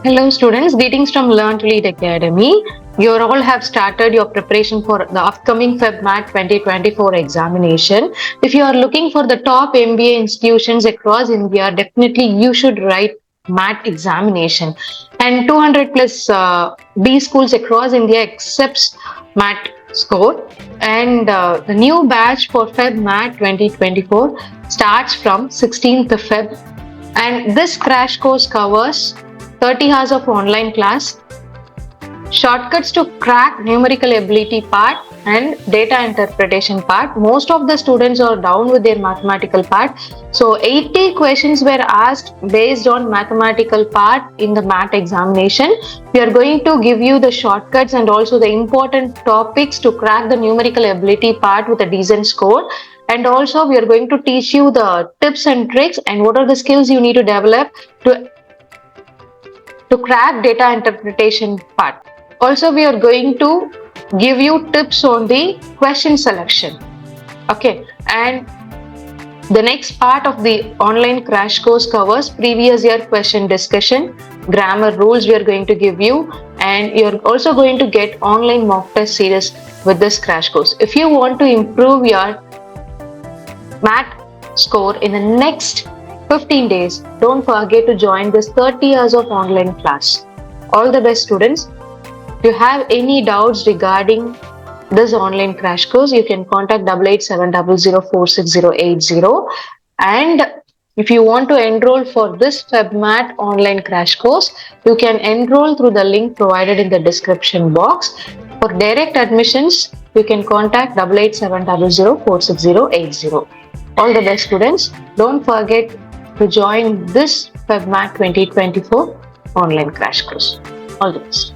Hello students, greetings from Learn to Lead Academy. You all have started your preparation for the upcoming FEB Mat 2024 examination. If you are looking for the top MBA institutions across India, definitely you should write MAT examination. And 200 plus B schools across India accepts MAT score. And the new batch for FEB Mat 2024 starts from 16th of Feb. And this crash course covers 30 hours of online class, shortcuts to crack numerical ability part and data interpretation part. Most of the students are down with their mathematical part. So 80 questions were asked based on mathematical part in the MAT examination. We are going to give you the shortcuts and also the important topics to crack the numerical ability part with a decent score. And also we are going to teach you the tips and tricks and what are the skills you need to develop to crack data interpretation part. Also, we are going to give you tips on the question selection. Okay, and the next part of the online crash course covers previous year question discussion, grammar rules we are going to give you, and you're also going to get online mock test series with this crash course. If you want to improve your math score in the next 15 days, don't forget to join this 30 hours of online class. All the best students. If you have any doubts regarding this online crash course, you can contact 8870046080. And if you want to enroll for this FebMat online crash course, you can enroll through the link provided in the description box. For direct admissions, you can contact 8870046080. All the best students. Don't forget to join this FebMat 2024 online crash course. All the best.